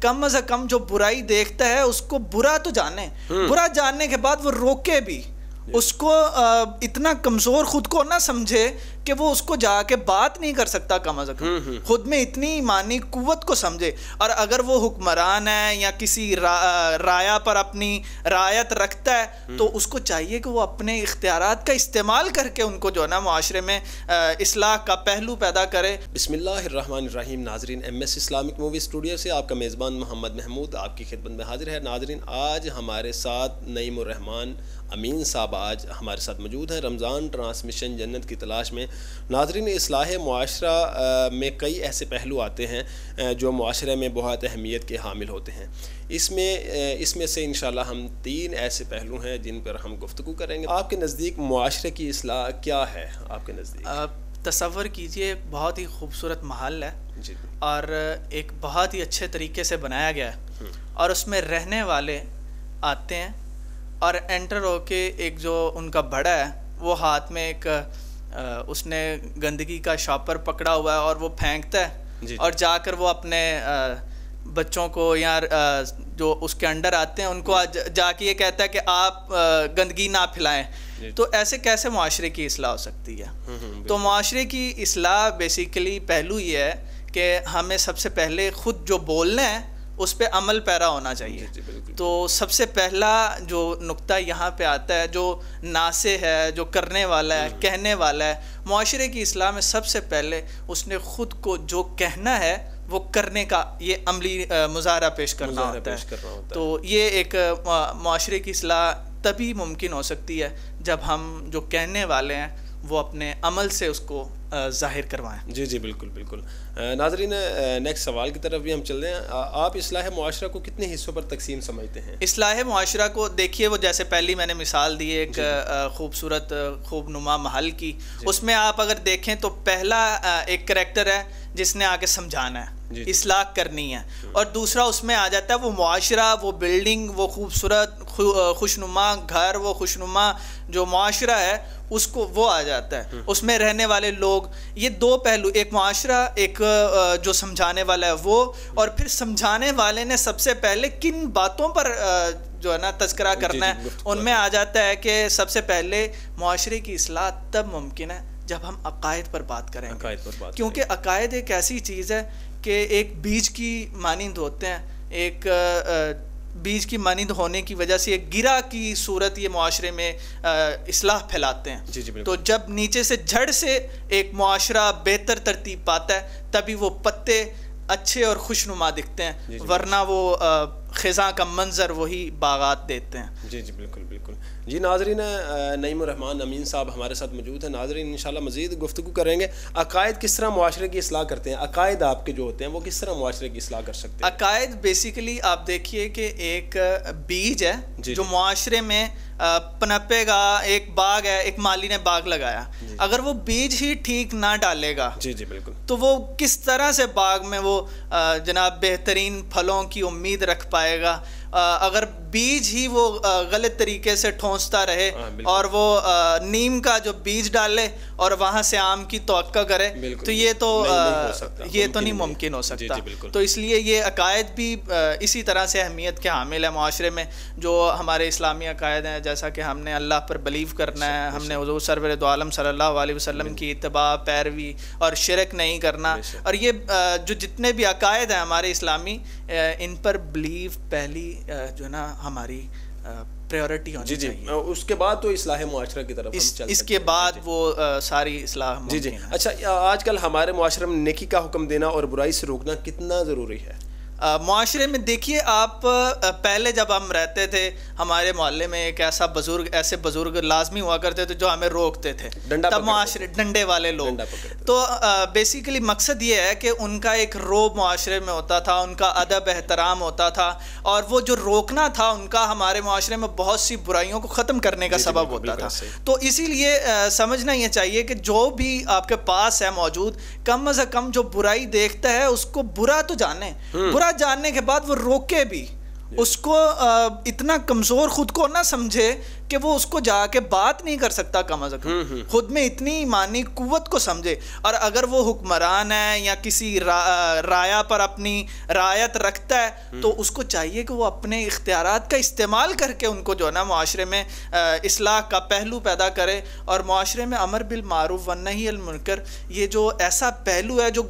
कम से कम जो बुराई देखता है उसको बुरा तो जाने, बुरा जानने के बाद वो रोके भी, उसको इतना कमज़ोर खुद को ना समझे कि वो उसको जाके बात नहीं कर सकता, कम से कम खुद में इतनी ईमानी कुव्वत को समझे। और अगर वो हुक्मरान है या किसी राया पर अपनी रायत रखता है तो उसको चाहिए कि वो अपने इख्तियारात का इस्तेमाल करके उनको जो है ना मुआशरे में इस्लाह का पहलू पैदा करे। बिस्मिल्लाहिर्रहमानिर्रहीम। नाजरीन, MS इस्लामिक मूवी स्टूडियो से आपका मेज़बान मोहम्मद महमूद आपकी खिदमत में हाजिर है। नाजरीन, आज हमारे साथ नईमुर रहमान अमीन साहब आज हमारे साथ मौजूद हैं रमज़ान ट्रांसमिशन जन्नत की तलाश में। नाज़रीन, इस्लाह मुआशरा में कई ऐसे पहलू आते हैं जो मुआशरे में बहुत अहमियत के हामिल होते हैं। इसमें से इंशाल्लाह हम 3 ऐसे पहलू हैं जिन पर हम गुफ्तगू करेंगे। आपके नज़दीक मुआशरे की इस्लाह क्या है? आपके नज़दीक तसव्वुर कीजिए, बहुत ही खूबसूरत महल है जी, और एक बहुत ही अच्छे तरीके से बनाया गया है और उसमें रहने वाले आते हैं और एंटर होके एक जो उनका बड़ा है वो हाथ में एक उसने गंदगी का शॉपर पकड़ा हुआ है और वो फेंकता है और जाकर वो अपने बच्चों को या जो उसके अंडर आते हैं उनको जाके ये कहता है कि आप गंदगी ना फैलाएं। तो ऐसे कैसे मुआशरे की इस्लाह हो सकती है? तो मुआशरे की इस्लाह बेसिकली पहलू ये है कि हमें सबसे पहले खुद जो बोलना है उस पर अमल पैरा होना चाहिए। तो सबसे पहला जो नुक्ता यहाँ पे आता है, जो नासे है, जो करने वाला है, कहने वाला है, मुआशरे की इस्लाह में सबसे पहले उसने ख़ुद को जो कहना है वो करने का ये अमली मुजाहरा पेश करना होता है। तो ये एक मुआशरे की इस्लाह तभी मुमकिन हो सकती है जब हम जो कहने वाले हैं वो अपने अमल से उसको ज़ाहिर करवाएं। जी, बिल्कुल बिल्कुल। नाज़रीन, नेक्स्ट सवाल की तरफ भी हम चल रहे हैं। आप इस्लाह मुआशरा को कितने हिस्सों पर तकसीम समझते हैं? इस्लाह मुआशरा को देखिए, वो जैसे पहली मैंने मिसाल दी एक खूबसूरत खूबनुमा महल की, उसमें आप अगर देखें तो पहला एक करैक्टर है जिसने आके समझाना है, इस्लाह करनी है, और दूसरा उसमें आ जाता है वो मुआशरा, वो बिल्डिंग, वो खूबसूरत खुशनुमा घर, वो खुशनुमा जो मुआशरा है उसको वो आ जाता है, उसमें रहने वाले लोग। ये 2 पहलू, एक मुआशरा, एक जो समझाने वाला है वो, और फिर समझाने वाले ने सबसे पहले किन बातों पर जो है ना तज़किरा करना है, उनमें आ जाता है कि सबसे पहले मुआशरे की इस्लाह तब मुमकिन है जब हम अकायद पर बात करेंगे, क्योंकि अकायद एक ऐसी चीज़ है कि एक बीज की मानिंद होते हैं, एक बीज की मानिंद होने की वजह से एक गिरा की सूरत ये मुआशरे में इस्लाह फैलाते हैं। तो जब नीचे से जड़ से एक मुआशरा बेहतर तरतीब पाता है तभी वो पत्ते अच्छे और खुशनुमा दिखते हैं, वरना वो ख़िज़ा का मंजर वही बागात देते हैं। जी बिल्कुल बिल्कुल। जी नाज़रीन, नईमुर रहमान अमीन साहब हमारे साथ मौजूद हैं। नाज़रीन, इंशाल्लाह मज़ीद गुफ्तगू करेंगे। अकायद किस तरह मुआशरे की इस्लाह करते हैं? अकायद आपके जो होते हैं वो किस तरह मुआशरे की इस्लाह कर सकते हैं? अकायद बेसिकली आप देखिए कि एक बीज है जो मुआशरे में पनपेगा। एक बाग है, एक माली ने बाग लगाया, अगर वो बीज ही ठीक ना डालेगा जी बिल्कुल, तो वो किस तरह से बाग में वो जनाब बेहतरीन फलों की उम्मीद रख पाएगा? अगर बीज ही वो गलत तरीके से ठोंसता रहे और वो नीम का जो बीज डाले और वहाँ से आम की तवक्का करे तो ये तो नहीं मुमकिन हो सकता। तो इसलिए ये अकायद भी इसी तरह से अहमियत के हामिल है मुआशरे में। जो हमारे इस्लामी अकायद हैं, जैसा कि हमने अल्लाह पर बिलीव करना है, हमने हुज़ूर सरवर दो आलम सल्लल्लाहु अलैहि वसल्लम की इत्तबा पैरवी और शिरक नहीं करना, और ये जो जितने भी अकायद हैं हमारे इस्लामी, इन पर बिलीव पहली जो है ना हमारी प्रायोरिटी होनी चाहिए। उसके बाद तो इस्लाह मुआशरा की तरफ इसके बाद वो सारी इस्लाह जी। अच्छा, आजकल हमारे मुआशरे में नेकी का हुक्म देना और बुराई से रोकना कितना ज़रूरी है? मुआशरे में देखिए आप, पहले जब हम रहते थे हमारे मोहल्ले में एक ऐसे बुजुर्ग लाजमी हुआ करते थे जो हमें रोकते थे, तब मुआशरे डंडे वाले लोग। तो बेसिकली मकसद ये है कि उनका एक रोब मुआशरे में होता था, उनका अदब एहतराम होता था, और वो जो रोकना था उनका हमारे मुआशरे में बहुत सी बुराइयों को ख़त्म करने का सबब होता था। तो इसीलिए समझना ये चाहिए कि जो भी आपके पास है मौजूद, कम से कम जो बुराई देखता है उसको बुरा तो जाने, बुरा जानने के बाद वो रोके भी, उसको इतना कमज़ोर खुद को ना समझे कि वो उसको जाके बात नहीं कर सकता, कम अज़ कम खुद में इतनी ईमानी कुव्वत को समझे। और अगर वो हुक्मरान है या किसी राया पर अपनी रायत रखता है तो उसको चाहिए कि वो अपने इख्तियारात का इस्तेमाल करके उनको जो है ना माशरे में इस्लाह का पहलू पैदा करे। और माशरे में अमर बिल मारूफ व नही अनिल मुनकर ये जो ऐसा पहलू है जो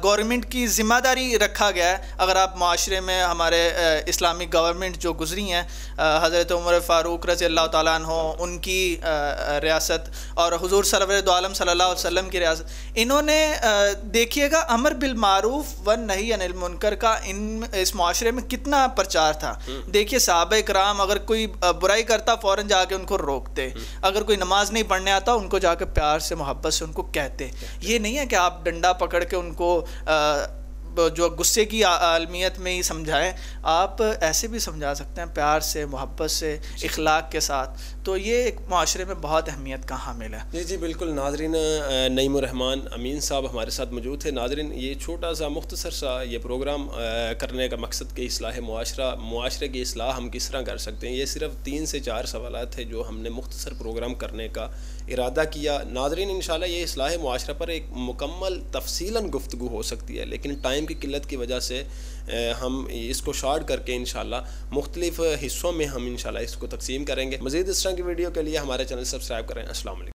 गवर्नमेंट की ज़िम्मेदारी रखा गया है। अगर आप माशरे में हमारे इस्लामिक गवर्नमेंट जो गुजरी हैं, हज़रत उमर फ़ारूक रज़ी अल्लाह ताला अन्हो उनकी रियासत और हुज़ूर सल्लल्लाहु अलैहि वसल्लम की रियासत, इन्होंने देखिएगा अमर बिल मारूफ व नही अनिल मुनकर का इस माशरे में कितना प्रचार था। देखिए सहाबा इकराम अगर कोई बुराई करता फ़ौरन जाके उनको रोकते, अगर कोई नमाज नहीं पढ़ने आता उनको जाके प्यार से मोहब्बत से उनको कहते। ये नहीं है कि आप डंडा पकड़ के उनको जो गुस्से की आलमियत में ही समझाएं, आप ऐसे भी समझा सकते हैं प्यार से, मोहब्बत से, इखलाक के साथ। तो ये एक माशरे में बहुत अहमियत का हामिल है। जी जी बिल्कुल। नाज़रीन, नईमुर रहमान अमीन साहब हमारे साथ मौजूद थे। नाज़रीन, ये छोटा सा मुख्तसर सा ये प्रोग्राम करने का मकसद कि इस्लाह मुआशरे की इस्लाह हम किस तरह कर सकते हैं, ये सिर्फ 3 से 4 सवालात थे जो हमने मुख्तसर प्रोग्राम करने का इरादा किया। नाज़रीन, इंशाल्लाह ये इस्लाह मुआशरा पर एक मुकम्मल तफसीलन गुफ्तगू हो सकती है, लेकिन टाइम की किल्लत की वजह से हम इसको शॉर्ट करके इंशाल्लाह मुख्तलिफ हिस्सों में हम इंशाल्लाह इसको तकसीम करेंगे। मज़ीद इस तरह की वीडियो के लिए हमारे चैनल सब्सक्राइब करें। अस्सलाम वालेकुम।